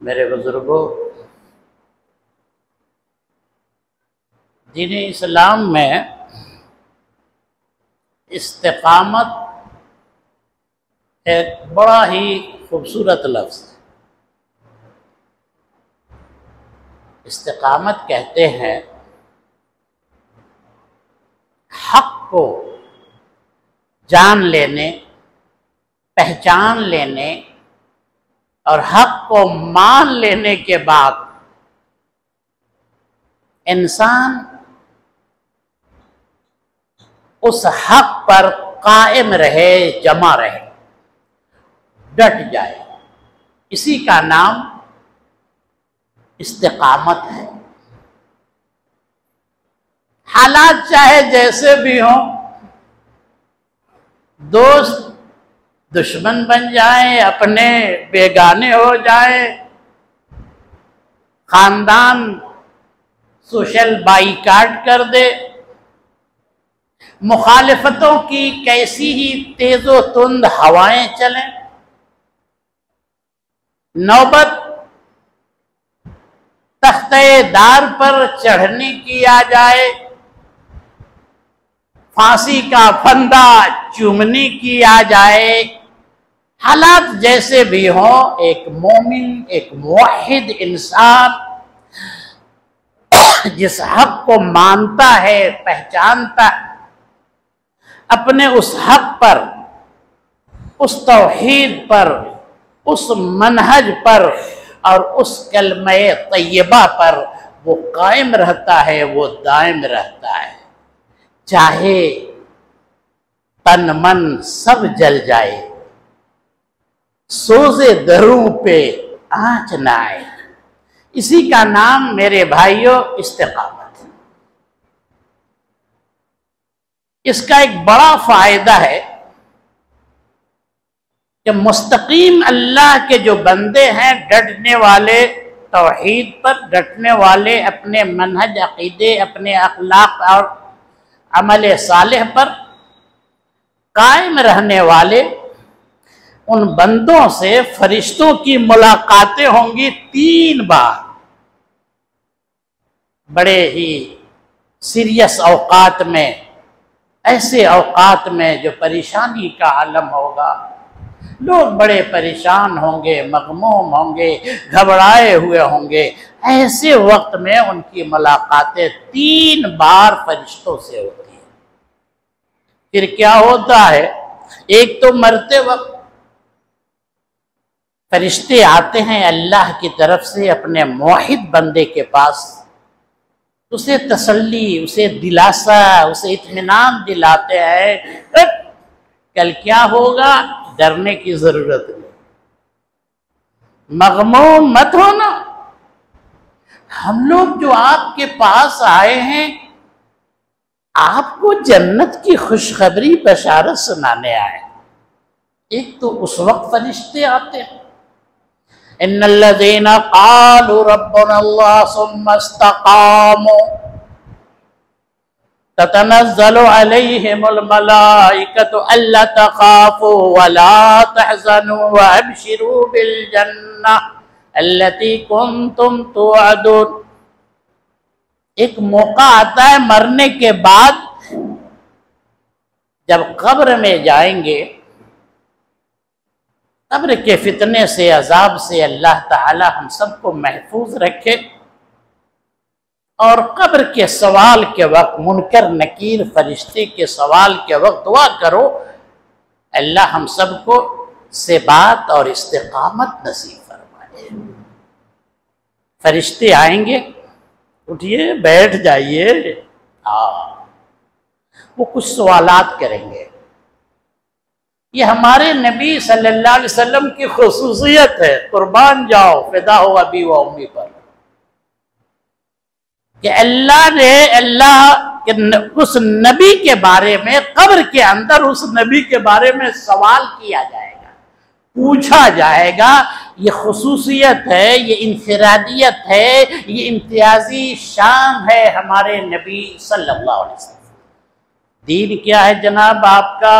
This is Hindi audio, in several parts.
मेरे बुजुर्गों, दीन इस्लाम में इस्तिकामत एक बड़ा ही खूबसूरत लफ्ज़ है। इस्तिकामत कहते हैं हक को जान लेने, पहचान लेने और हक को मान लेने के बाद इंसान उस हक पर कायम रहे, जमा रहे, डट जाए। इसी का नाम इस्तिकामत है। हालात चाहे जैसे भी हों, दोस्त दुश्मन बन जाए, अपने बेगाने हो जाए, खानदान सोशल बाइकाट कर दे, मुखालिफतों की कैसी ही तेजो तुंद हवाएं चलें, नौबत तख्ते-दार पर चढ़ने की आ जाए, फांसी का फंदा चूमने की आ जाए, हालात जैसे भी हो, एक मोमिन, एक मुवहिद इंसान जिस हक को मानता है, पहचानता है, अपने उस हक पर, उस तौहीद पर, उस मनहज पर और उस कलमे तैयबा पर वो कायम रहता है, वो दायम रहता है। चाहे तन मन सब जल जाए, सोज़े दरों पे आँच न आए। इसी का नाम मेरे भाइयों इस्तिकामत है। इसका एक बड़ा फायदा है कि मुस्तकीम अल्लाह के जो बंदे हैं, डटने वाले तौहीद पर, डटने वाले अपने मनहज अकीदे, अपने अखलाक और अमल सालेह पर कायम रहने वाले, उन बंदों से फरिश्तों की मुलाकातें होंगी 3 बार। बड़े ही सीरियस औकात में, ऐसे औकात में जो परेशानी का आलम होगा, लोग बड़े परेशान होंगे, मगमूम होंगे, घबराए हुए होंगे, ऐसे वक्त में उनकी मुलाकातें 3 बार फरिश्तों से होती है। फिर क्या होता है, एक तो मरते वक्त फरिश्ते आते हैं अल्लाह की तरफ से अपने मुवहिद बंदे के पास, उसे तसल्ली, उसे दिलासा, उसे इत्मीनान दिलाते हैं कल क्या होगा, डरने की जरूरत नहीं, मगमूम मत होना। हम लोग जो आपके पास आए हैं, आपको जन्नत की खुशखबरी बशारत सुनाने आए। एक तो उस वक्त फरिश्ते आते हैं, इन्नल्लज़ीना क़ालू रब्बुनल्लाह सुम्मा इस्तक़ामू ततनज़्ज़लु अलैहिमुल मलाइकतु अल्ला तख़ाफ़ू वला तहज़नू वअबशिरू बिल जन्नह अल्लती कुन्तुम तुअदून। एक मौका आता है मरने के बाद, जब कब्र में जाएंगे, कब्र के फितने से, अजाब से अल्लाह ताला हम सबको महफूज रखे। और कब्र के सवाल के वक्त, मुनकर नकीर फरिश्ते के सवाल के वक्त दुआ करो, अल्लाह हम सबको सेबात और इस्तिकामत नसीब फरमाए। फरिश्ते आएंगे, उठिए बैठ जाइए, वो कुछ सवालात करेंगे। ये हमारे नबी सल्लल्लाहु अलैहि वसल्लम की खुसूसियत है, कुर्बान जाओ फिदा हो अबी व उम्मी पर, कि अल्लाह के उस नबी के बारे में कब्र के अंदर उस नबी के बारे में सवाल किया जाएगा, पूछा जाएगा। ये खुसूसियत है, ये इंफरादियत है, ये इम्तियाजी शान है हमारे नबी सल्लल्लाहु अलैहि वसल्लम। दीन क्या है जनाब आपका,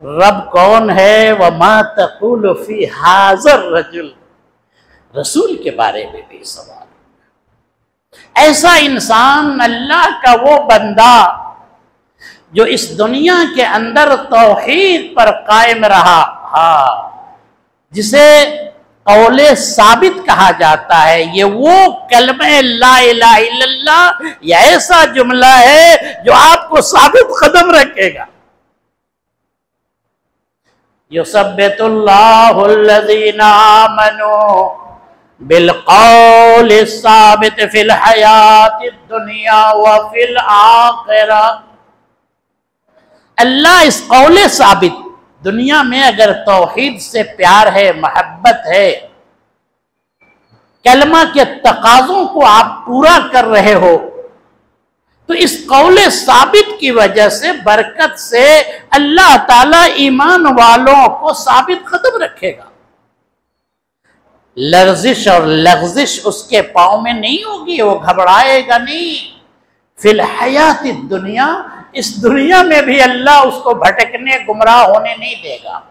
रब कौन है, व मा तक़ूलु फी हाज़र रजुल, रसूल के बारे में भी सवाल। ऐसा इंसान, अल्लाह का वो बंदा जो इस दुनिया के अंदर तौहीद पर कायम रहा, जिसे कौले साबित कहा जाता है। ये वो कलमे ला इलाहा इल्लल्लाह, यह ऐसा जुमला है जो आपको साबित कदम रखेगा। युसब्बितुल्लाहुल्लज़ीना आमनू बिलकौलि साबित फिल हयातिद दुनिया व फिल आखिरह। अल्लाह इस कौले साबित, दुनिया में अगर तौहीद से प्यार है, मोहब्बत है, कलमा के तकाज़ों को आप पूरा कर रहे हो, तो इस कौले साबित की वजह से, बरकत से अल्लाह ताला ईमान वालों को साबित कदम रखेगा। लर्जिश और लग़्जिश उसके पाँव में नहीं होगी, वो घबराएगा नहीं। फिल हयाती दुनिया, इस दुनिया में भी अल्लाह उसको भटकने, गुमराह होने नहीं देगा।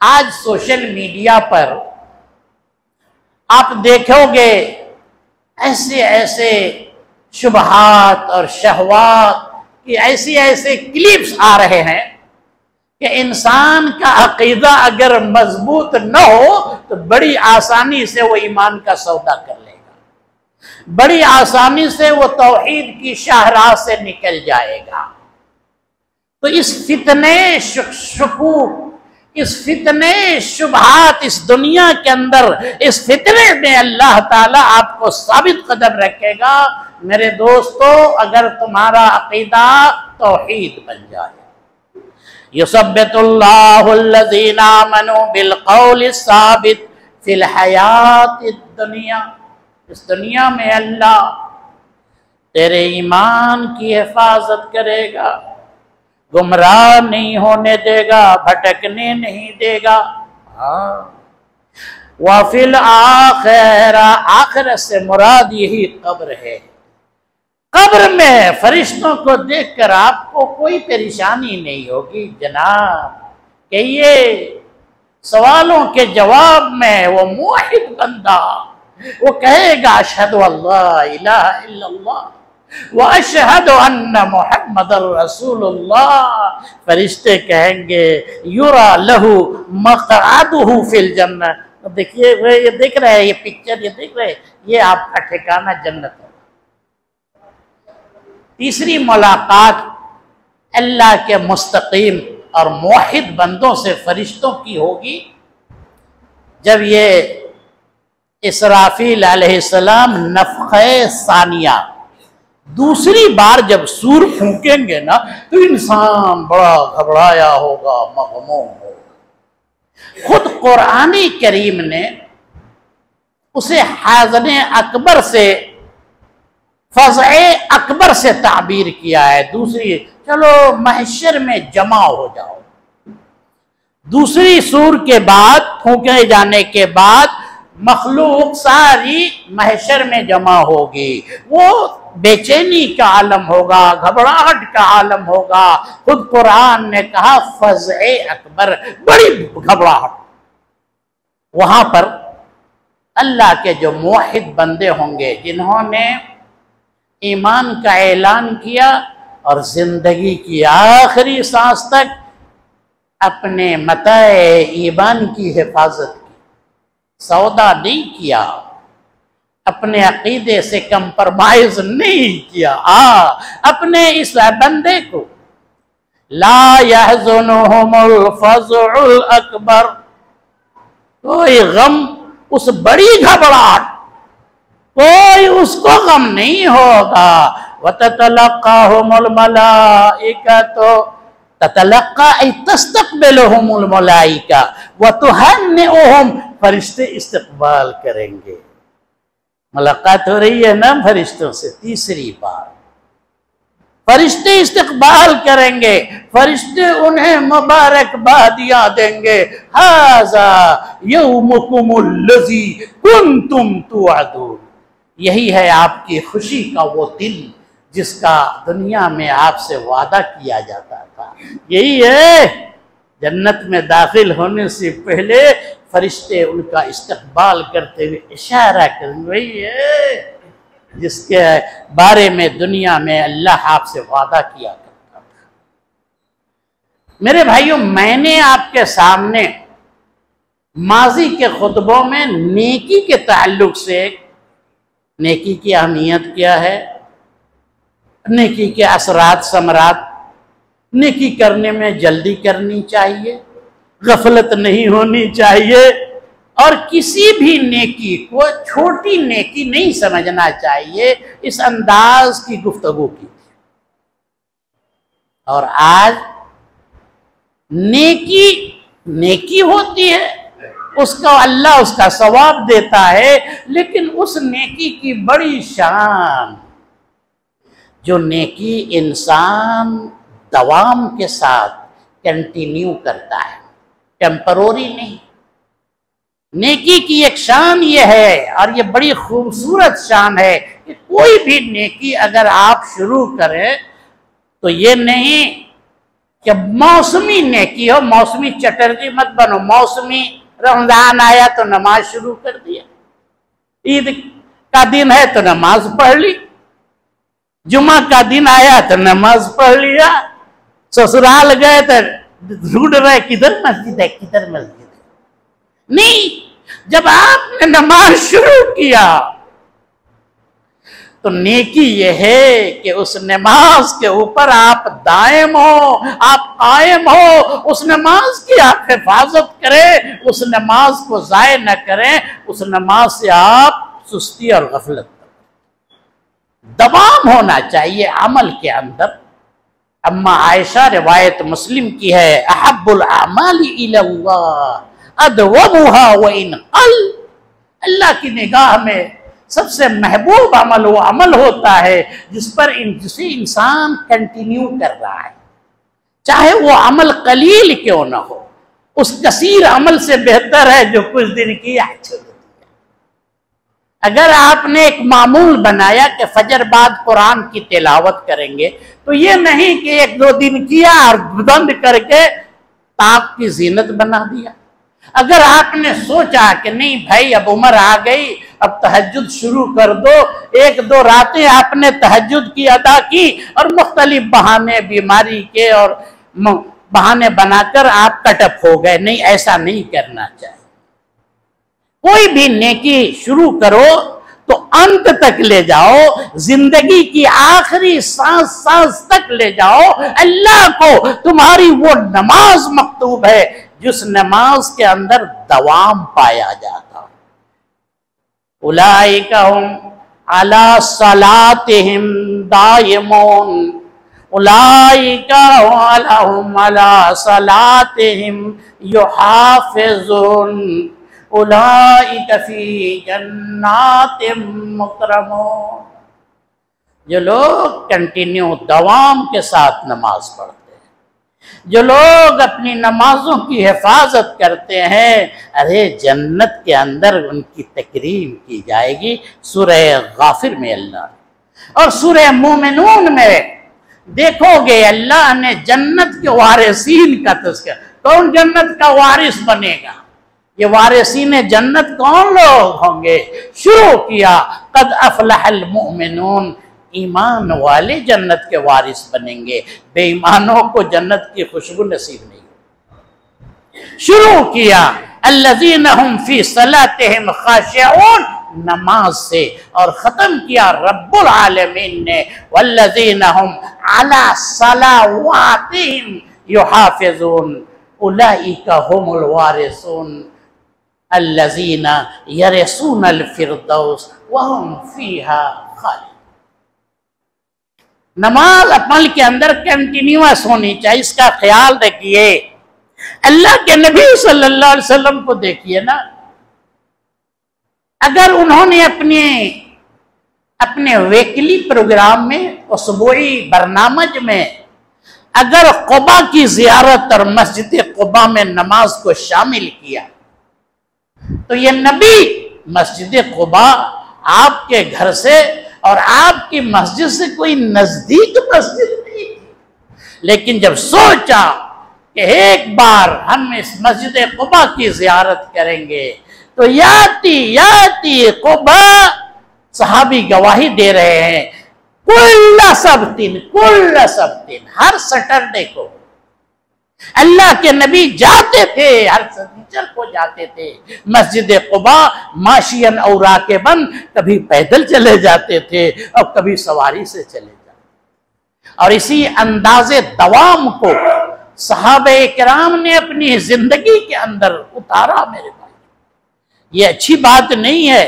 आज सोशल मीडिया पर आप देखोगे ऐसे ऐसे शुबहात और शहवात की ऐसे ऐसे क्लिप्स आ रहे हैं कि इंसान का अकीदा अगर मजबूत न हो तो बड़ी आसानी से वो ईमान का सौदा कर लेगा, बड़ी आसानी से वो तौहीद की शाहराह से निकल जाएगा। तो इस फितने शुकूक, इस फितने शुबहात, इस दुनिया के अंदर, इस फितने में अल्लाह ताला आपको साबित कदम रखेगा। मेरे दोस्तों, अगर तुम्हारा अकीदा तौहीद बन जाए, युसब्बितुल्लाहुल्लज़ीना आमनू बिलकौलि साबित फिल हयातिद दुनिया, इस दुनिया में अल्लाह तेरे ईमान की हिफाजत करेगा, गुमराह नहीं होने देगा, भटकने नहीं देगा। वाफिल आखिरा, आखिरत से मुराद यही कब्र है। कब्र में फरिश्तों को देखकर आपको कोई परेशानी नहीं होगी जनाब, कि ये सवालों के जवाब में वो मुवहिद बंदा वो कहेगा अशहदु अल्ला इलाहा इल्लल्लाह व अशहदु अन्ना मुहम्मदर रसूलुल्लाह। फरिश्ते कहेंगे युरा लहू मक़अदुहु फिल जन्नह। तो देखिए, ये देख रहे हैं, ये पिक्चर ये देख रहे हैं, ये आपका ठिकाना जन्नत है। तीसरी मुलाकात अल्लाह के मुस्तकीम और मुवहिद बंदों से फरिश्तों की होगी जब ये इसराफील अलैहिस्सलाम नफ़ख़े सानिया, दूसरी बार जब सूर फूकेंगे ना, तो इंसान बड़ा घबराया होगा, मग़मूम होगा। खुद कुरानी करीम ने उसे हाज़ने अकबर से, फ़ज़ए अकबर से ताबीर किया है। दूसरी, चलो महशर में जमा हो जाओ, दूसरी सूर के बाद, फूके जाने के बाद मखलूक सारी महशर में जमा होगी। वो बेचैनी का आलम होगा, घबराहट का आलम होगा। खुद कुरान ने कहा फ़ज़ए अकबर, बड़ी घबराहट। वहां पर अल्लाह के जो मुवहिद बंदे होंगे, जिन्होंने ईमान का ऐलान किया और जिंदगी की आखिरी सांस तक अपने मताए ईमान की हिफाजत की, सौदा नहीं किया, अपने अकीदे से कंप्रोमाइज नहीं किया। अपने इस बंदे को ला यहज़ुनुहुमुल फ़ज़उल अकबर, कोई गम, उस बड़ी घबराहट, कोई उसको गम नहीं होगा। वततलक़ाहुमुल मलाइकतु, ततलक़ा ऐ तस्तक़बिलुहुमुल मलाइका व तुहन्निउहुम, फरिश्ते इस्तक़बाल करेंगे। मुलाकात हो रही है ना फरिश्तों से, तीसरी बार फरिश्ते इस्तक़बाल करेंगे, फरिश्ते उन्हें मुबारकबादियां देंगे। हाज़ा यौमुकुमुल्लज़ी कुन्तुम तुअदून, यही है आपकी खुशी का वो दिन जिसका दुनिया में आपसे वादा किया जाता था। यही है जन्नत में दाखिल होने से पहले फरिश्ते उनका इस्तकबाल करते हुए इशारा करेंगे, वही है जिसके बारे में दुनिया में अल्लाह आपसे वादा किया करता था। मेरे भाइयों, मैंने आपके सामने माजी के खुतबों में नेकी के ताल्लुक से नेकी की अहमियत क्या है, नेकी के असरात समरात, नेकी करने में जल्दी करनी चाहिए, गफलत नहीं होनी चाहिए, और किसी भी नेकी को छोटी नेकी नहीं समझना चाहिए, इस अंदाज की गुफ्तगू की। और आज नेकी नेकी होती है, उसका अल्लाह उसका सवाब देता है, लेकिन उस नेकी की बड़ी शान, जो नेकी इंसान दवाम के साथ कंटिन्यू करता है, टेम्परोरी नहीं। नेकी की एक शान ये है, और ये बड़ी खूबसूरत शान है, कि कोई भी नेकी अगर आप शुरू करें तो ये नहीं कि मौसमी नेकी हो, मौसमी चटर्जी मत बनो। मौसमी रमजान आया तो नमाज शुरू कर दिया, ईद का दिन है तो नमाज पढ़ ली, जुमा का दिन आया तो नमाज पढ़ लिया, ससुराल गए तो ढूंढ रहे किधर मस्जिद है, किधर मस्जिद है। नहीं, जब आपने नमाज शुरू किया तो नेकी यह है कि उस नमाज के ऊपर आप दायम हो, आप कायम हो, उस नमाज की आप हिफाजत करें, उस नमाज को जाय न करें, उस नमाज से आप सुस्ती और गफलत दवाम होना चाहिए अमल के अंदर। अम्मा आयशा रिवायत मुस्लिम की है, अहब्बुल अमाली इलल्लाह अदवमुहा व इन क़ल। अल्लाह की निगाह में सबसे महबूब अमल वो अमल होता है जिसे इंसान कंटिन्यू कर रहा है, चाहे वो अमल कलील क्यों ना हो। उस कसीर अमल से बेहतर है जो कुछ दिन किया छोड़ दिया। अगर आपने एक मामूल बनाया कि फजर बाद कुरान की तिलावत करेंगे, तो ये नहीं कि एक दो दिन किया और बंद करके ताक की जीनत बना दिया। अगर आपने सोचा कि नहीं भाई अब उम्र आ गई, अब तहज्जुद शुरू कर दो, एक दो रातें आपने तहज्जुद की अदा की और मुख्तलिफ बहाने बीमारी के और बहाने बनाकर आप कटअप हो गए, नहीं, ऐसा नहीं करना चाहिए। कोई भी नेकी शुरू करो तो अंत तक ले जाओ, जिंदगी की आखिरी सांस सांस तक ले जाओ। अल्लाह को तुम्हारी वो नमाज मकतूब है जिस नमाज के अंदर दवाम पाया जाता। उलाइका हुम अला सलातिहिम दायमून, उलाइका हुम अला सलातिहिम युहाफिज़ून, उलाइका फी जन्नातिम मुकरमून। जो लोग कंटिन्यू दवाम के साथ नमाज पढ़ते हैं, जो लोग अपनी नमाजों की हिफाजत करते हैं, अरे जन्नत के अंदर उनकी तकरीम की जाएगी। सूरह गाफिर में अल्लाह और सूरह मोमिनून में देखोगे अल्लाह ने जन्नत के वारिसीन का तज़किरा। कौन जन्नत का वारिस बनेगा? ये वारिसीन जन्नत कौन लोग होंगे? शुरू किया कद अफलहल मुमिनून, ईमान वाले जन्नत के वारिस बनेंगे, बेईमानों को जन्नत की खुशबू नसीब नहीं। शुरू किया अल्लज़ीना हुम फी सलातिहिम खाशिऊन, नमाज से, और खत्म किया रब्बुल आलमीन ने वल्लज़ीना हुम अला सलावातिहिम युहाफिज़ून, उलाइका हुमुल वारिसून अल्लज़ीना यरिसूनल फिरदौस व हुम फीहा खालिदून। नमाज अमल के अंदर कंटिन्यूअस होनी चाहिए, इसका ख्याल रखिए। अल्लाह के नबी सल्लल्लाहु अलैहि वसल्लम को देखिए ना, अगर उन्होंने अपने वीकली प्रोग्राम में, उसबुई बरनामज में, अगर क़ुबा की ज़ियारत और मस्जिद क़ुबा में नमाज को शामिल किया, तो ये नबी मस्जिद क़ुबा आपके घर से और आपकी मस्जिद से कोई नजदीक मस्जिद नहीं थी, लेकिन जब सोचा कि एक बार हम इस मस्जिद कुबा की जियारत करेंगे तो याती कुबा, सहाबी गवाही दे रहे हैं, कुल्ला सबतिन, हर सैटरडे को अल्लाह के नबी जाते थे, हर सनीचर को जाते थे मस्जिद कुबा, माशियन और राकिबन, कभी पैदल चले जाते थे और कभी सवारी से चले जाते। और इसी अंदाजे दवाम को सहाबे किराम ने अपनी जिंदगी के अंदर उतारा। मेरे भाई, ये अच्छी बात नहीं है।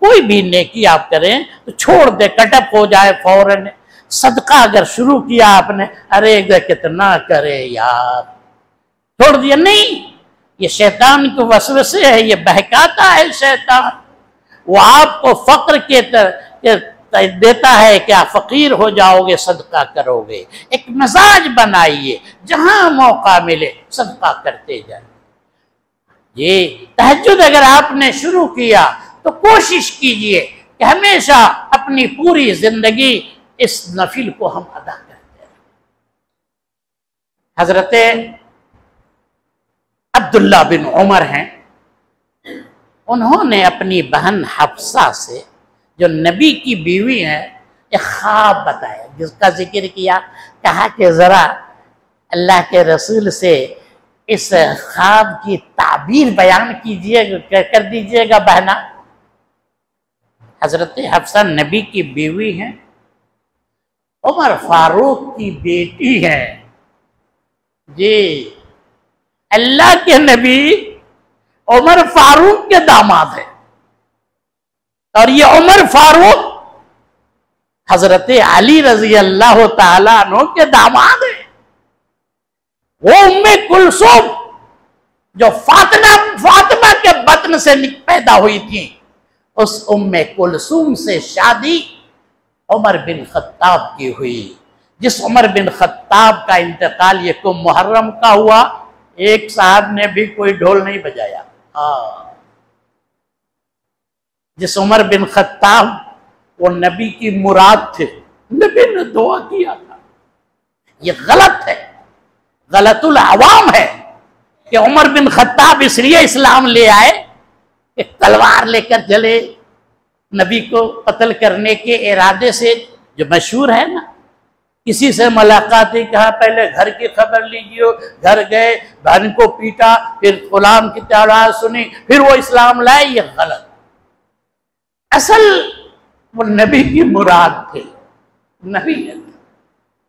कोई भी नेकी आप करें तो छोड़ दे, कटअप हो जाए फौरन। सदका अगर शुरू किया आपने, अरे कितना करे यार, छोड़ दिया, नहीं। ये शैतान के वसवसे है, ये बहकाता है शैतान। वो आपको फक्र के देता है कि आप फकीर हो जाओगे, सदका करोगे। एक मिजाज बनाइए, जहां मौका मिले सदका करते जाए। ये तहज्जुद अगर आपने शुरू किया तो कोशिश कीजिए कि हमेशा अपनी पूरी जिंदगी इस नफिल को हम अदा करते हैं। हजरत अब्दुल्ला बिन उमर हैं, उन्होंने अपनी बहन हफ्सा से, जो नबी की बीवी है, एक ख्वाब बताया, जिसका जिक्र किया। कहा कि जरा अल्लाह के रसूल से इस ख्वाब की ताबीर बयान कीजिएगा, कर दीजिएगा बहना। हजरत हफ्सा नबी की बीवी हैं, उमर फारूक की बेटी है जी। अल्लाह के नबी उमर फारूक के दामाद है, और ये उमर फारूक हजरत अली रजी अल्लाह ताला अन्हु के दामाद है। वो उम्मे कुलसूम, जो फातिमा के बतन से पैदा हुई थी, उस उम्मे कुलसूम से शादी उमर बिन खत्ताब की हुई। जिस उमर बिन खत्ताब का इंतकाल ये को मुहर्रम का हुआ, एक साहब ने भी कोई ढोल नहीं बजाया। जिस उमर बिन खत्ताब, वो नबी की मुराद थे, नबी ने दुआ किया था। ये गलत है, गलतुल अवाम है कि उमर बिन खत्ताब इसलिए इस्लाम ले आए कि तलवार लेकर चले नबी को कत्ल करने के इरादे से, जो मशहूर है ना। किसी से मुलाकात ही, कहा पहले घर की खबर लीजिए, घर गए, बहन को पीटा, फिर गुलाम की तलवार सुनी, फिर वो इस्लाम लाए। ये गलत। असल वो नबी की मुराद थे, नबी ने।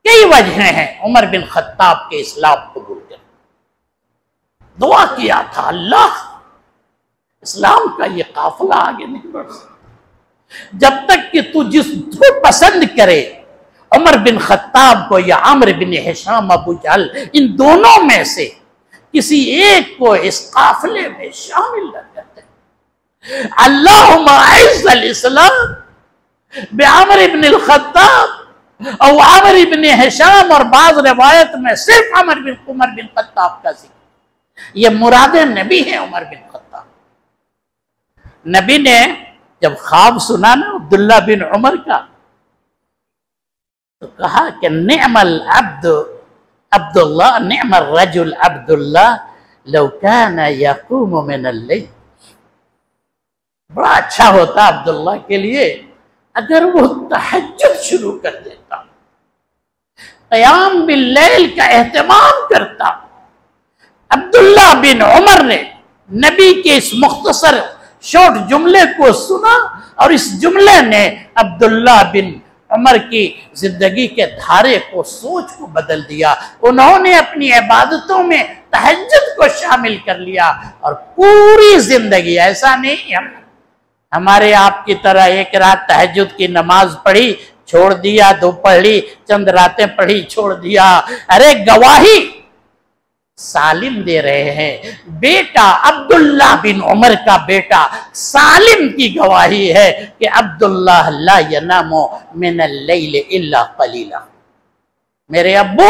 कई वजह हैं उमर बिन खत्ताब के इस्लाम कबूल कर, दुआ किया था, अल्लाह इस्लाम का ये काफिला आगे नहीं बढ़ सकता जब तक कि तू जिसको पसंद करे, उमर बिन खत्ताब को या आमिर बिन हिशाम अबू जहल, इन दोनों में से किसी एक को इस काफिले में शामिल न करते। अल्लाहुम्मा अइज़्ज़ल इस्लाम बिआमिर इब्न खत्ताब और आमिर इब्न हिशाम, और बाज़ रिवायत में सिर्फ उमर बिन खत्ताब का जिक्र। ये मुराद नबी है उमर बिन खत्ताब। नबी ने जब ख्वाब सुना ना अब्दुल्ला बिन उमर का, तो कहा कि निअमल अब्द अब्दुल्लाह, निअमर रजुल अब्दुल्लाह लौ काना यक़ूमु मिनल लैल। बड़ा अच्छा होता अब्दुल्ला के लिए अगर वो तहज्जुद शुरू कर देता, क़याम बिल्लैल का एहतमाम करता। अब्दुल्ला बिन उमर ने नबी के इस मुख्तसर शॉर्ट जुमले को सुना, और इस जुमले ने अब्दुल्ला बिन उमर की जिंदगी के धारे को, सोच को बदल दिया। उन्होंने अपनी इबादतों में तहज्जुद को शामिल कर लिया, और पूरी जिंदगी, ऐसा नहीं हमारे आपकी तरह एक रात तहज्जुद की नमाज पढ़ी छोड़ दिया, दो पढ़ी, चंद रातें पढ़ी छोड़ दिया। अरे गवाही सालिम दे रहे हैं, बेटा अब्दुल्ला बिन उमर का बेटा सालिम की गवाही है कि अब्दुल्ला ला यनामु मिनल लैल इल्ला कलीला। मेरे अब्बू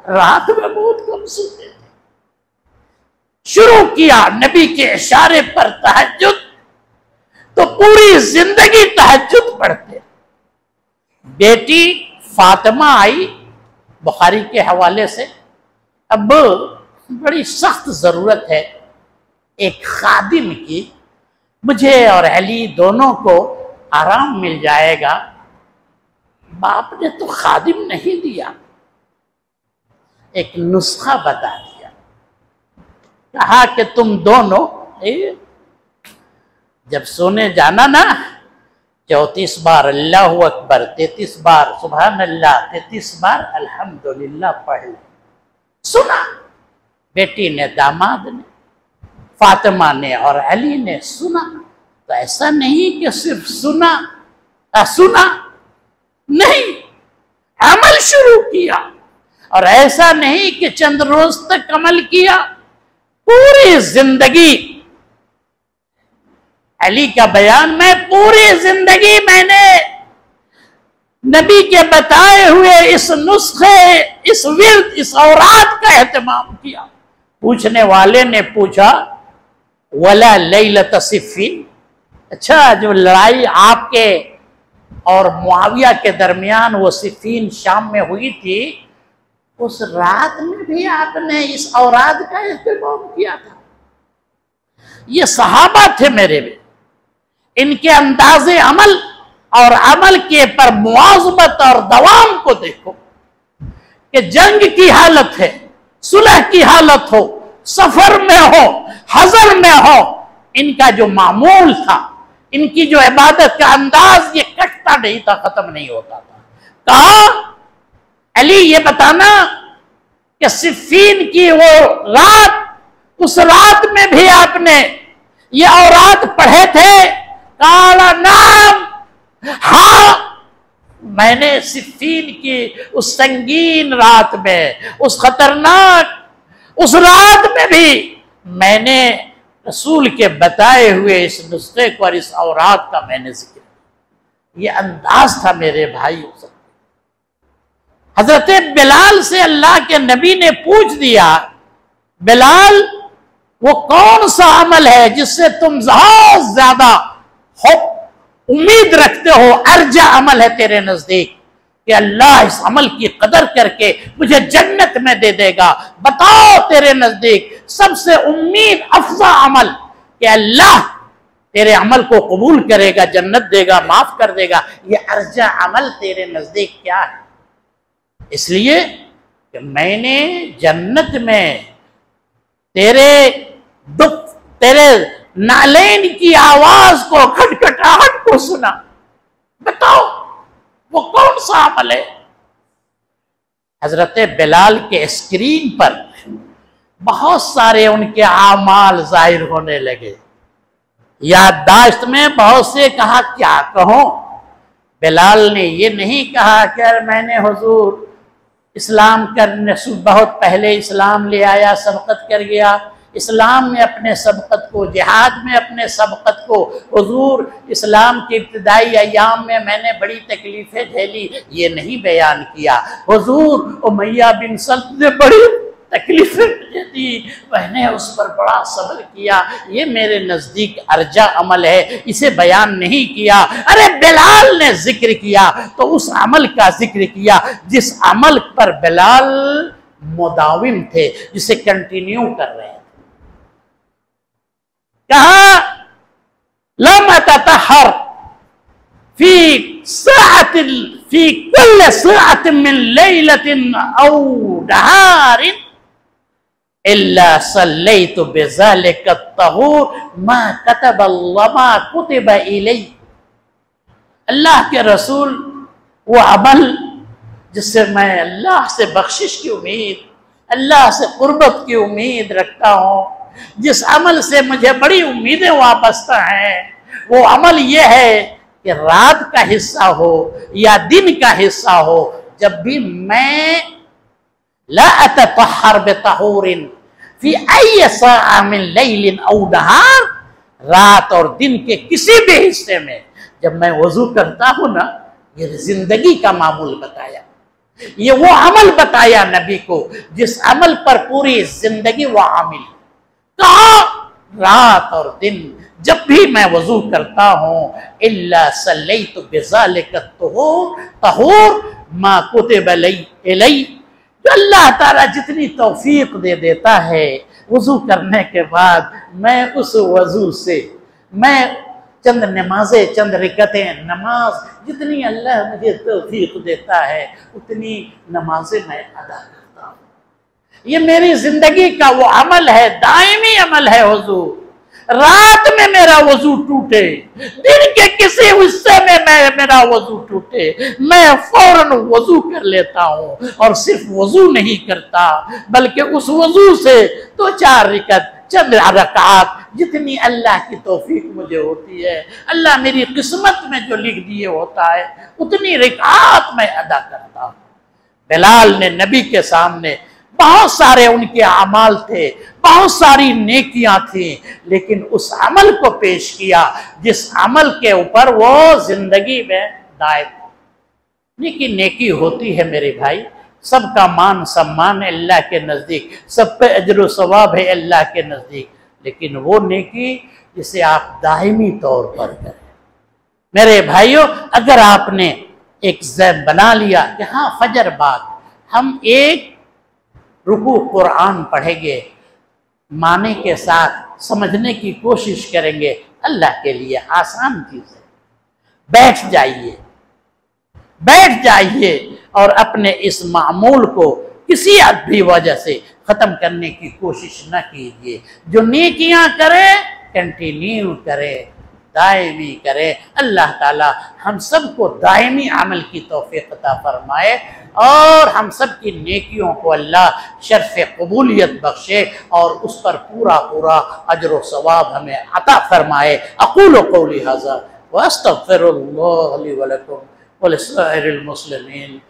रात में बहुत कम सोते थे। शुरू किया नबी के इशारे पर तहज्जुद, तो पूरी जिंदगी तहज्जुद पढ़ते। बेटी फातिमा आई बुखारी के हवाले से। अब बड़ी सख्त जरूरत है एक खादिम की, मुझे और अली दोनों को आराम मिल जाएगा। बाप ने तो खादिम नहीं दिया, एक नुस्खा बता दिया। कहा कि तुम दोनों जब सोने जाना ना, 34 बार अल्लाह अकबर, 33 बार सुभान अल्लाह, 33 बार अल्हम्दुलिल्लाह पढ़ ले। सुना बेटी ने, दामाद ने, फातिमा ने और अली ने सुना। तो ऐसा नहीं कि सिर्फ सुना नहीं, अमल शुरू किया। और ऐसा नहीं कि चंद रोज तक अमल किया, पूरी जिंदगी। अली का बयान में, पूरी जिंदगी मैंने नबी के बताए हुए इस नुस्खे, इस विर्द, इस औरात का एहतमाम किया। पूछने वाले ने पूछा, वला लैलत सिफ़ीन, अच्छा जो लड़ाई आपके और मुआविया के दरमियान वो सिफ़ीन शाम में हुई थी, उस रात में भी आपने इस औरात का एहतमाम किया था? ये सहाबा थे मेरे भी, इनके अंदाज़े अमल और अमल के पर मुआज़बत और दवाम को देखो कि जंग की हालत है, सुलह की हालत हो, सफर में हो, हजर में हो, इनका जो मामूल था, इनकी जो इबादत का अंदाज, ये कटता नहीं था, खत्म नहीं होता था। कहा अली ये बताना कि सिफ़ीन की वो रात, उस रात में भी आपने ये औरात पढ़े थे? काला नाम, हाँ मैंने सिफ़ीन की उस संगीन रात में, उस खतरनाक उस रात में भी मैंने रसूल के बताए हुए इस नुस्खे को और इस औरात का मैंने जिक्र किया। ये अंदाज था मेरे भाई। हजरत बिलाल से अल्लाह के नबी ने पूछ दिया, बिलाल वो कौन सा अमल है जिससे तुम बहुत ज्यादा उम्मीद रखते हो, अर्जा अमल है तेरे नजदीक कि अल्लाह इस अमल की कदर करके मुझे जन्नत में दे देगा? बताओ तेरे नजदीक सबसे उम्मीद अफजा अमल कि अल्लाह तेरे अमल को कबूल करेगा, जन्नत देगा, माफ कर देगा। ये अर्जा अमल तेरे नजदीक क्या है? इसलिए कि मैंने जन्नत में तेरे दुख, तेरे नालैन की आवाज को, खटखटाहट को सुना। बताओ वो कौन सा अमल है? हजरत बिलाल के स्क्रीन पर बहुत सारे उनके आमाल जाहिर होने लगे। याददाश्त में बहुत से कहा क्या कहूं? बिलाल ने ये नहीं कहा कि मैंने हुजूर इस्लाम करने बहुत पहले इस्लाम ले आया, सबकत कर गया, इस्लाम में अपने सबकत को, जिहाद में अपने सबकत को, हुजूर इस्लाम के इब्तिदाई अय्याम में मैंने बड़ी तकलीफें झेली, ये नहीं बयान किया। हुजूर उमैया बिन सल्त ने बड़ी तकलीफें मुझे दी, मैंने उस पर बड़ा सब्र किया, ये मेरे नजदीक अर्जा अमल है, इसे बयान नहीं किया। अरे बिलाल ने जिक्र किया तो उस अमल का जिक्र किया जिस अमल पर बिलाल मुदाविम थे, जिसे कंटिन्यू कर रहे थे। कहा लम ततहर फी साअतिन फी कुल्ल साअतिन मिन लैलतिन औ नहारिन इल्ला सल्लैतु बिज़ालिका तहूर मा कतबल्लाह मा कुतिबा इलै। अल्लाह के रसूल वो अमल जिससे मैं अल्लाह से बख्शिश की उम्मीद, अल्लाह से कुर्बत की उम्मीद रखता हूँ, जिस अमल से मुझे बड़ी उम्मीदें वाबस्ता हैं, वो अमल ये है कि रात का हिस्सा हो या दिन का हिस्सा हो, जब भी मैं ला अततहर बितहूरिन फी अय्य साअ मिन लैलिन औ नहार, रात और दिन के किसी भी हिस्से में जब मैं वजू करता हूं ना, ये जिंदगी का मामूल बताया, ये वो अमल बताया नबी को जिस अमल पर पूरी जिंदगी वो आमिल। कहा रात और दिन जब भी मैं वजू करता हूं, इल्ला सल्लैतु बिज़ालिका तहूर मा कुतिबा इलै, तो अल्लाह ताला जितनी तौफीक दे देता है, वजू करने के बाद मैं उस वजू से मैं चंद नमाजें, चंद रिकतें नमाज, जितनी अल्लाह मुझे तौफीक देता है उतनी नमाजें मैं अदा करता हूँ। ये मेरी जिंदगी का वो अमल है, दायमी अमल है वजू। रात में मेरा वजू टूटे, दिन के किसी हिस्से में मेरा वजू टूटे, मैं फौरन वजू कर लेता हूँ। और सिर्फ वजू नहीं करता बल्कि उस वजू से तो 4 रिकत, चंद रकात, जितनी अल्लाह की तौफीक मुझे होती है, अल्लाह मेरी किस्मत में जो लिख दिए होता है, उतनी रिकात मैं अदा करता हूँ। बिलाल ने नबी के सामने बहुत सारे उनके अमाल थे, बहुत सारी नेकियां थी, लेकिन उस अमल को पेश किया जिस अमल के ऊपर वो जिंदगी में दायम। नेकी होती है मेरे भाई, सबका मान सम्मान है अल्लाह के नजदीक, सब पे अजर सवाब है अल्लाह के नजदीक, लेकिन वो नेकी जिसे आप दायमी तौर पर करें। मेरे भाइयों, अगर आपने एक ज़ैब बना लिया कि हाँ फजर बाद हम एक रुकू कुरान पढ़ेंगे, माने के साथ समझने की कोशिश करेंगे, अल्लाह के लिए आसान चीज है। बैठ जाइए और अपने इस मामूल को किसी भी वजह से खत्म करने की कोशिश न कीजिए। जो नेकियां करे कंटिन्यू करे, दायमी करे। अल्लाह ताला हम सबको दायमी अमल की तौफीक अता फरमाए और हम सब की नेकियों को अल्लाह शर्फ कबूलियत बख्शे और उस पर पूरा पूरा अजर व सवाब हमें अता फरमाए। अक़ूलु क़ौली हाज़ा व अस्तग़फ़िरुल्लाह ली व लकुम व लिसाइरिल मुस्लिमीन।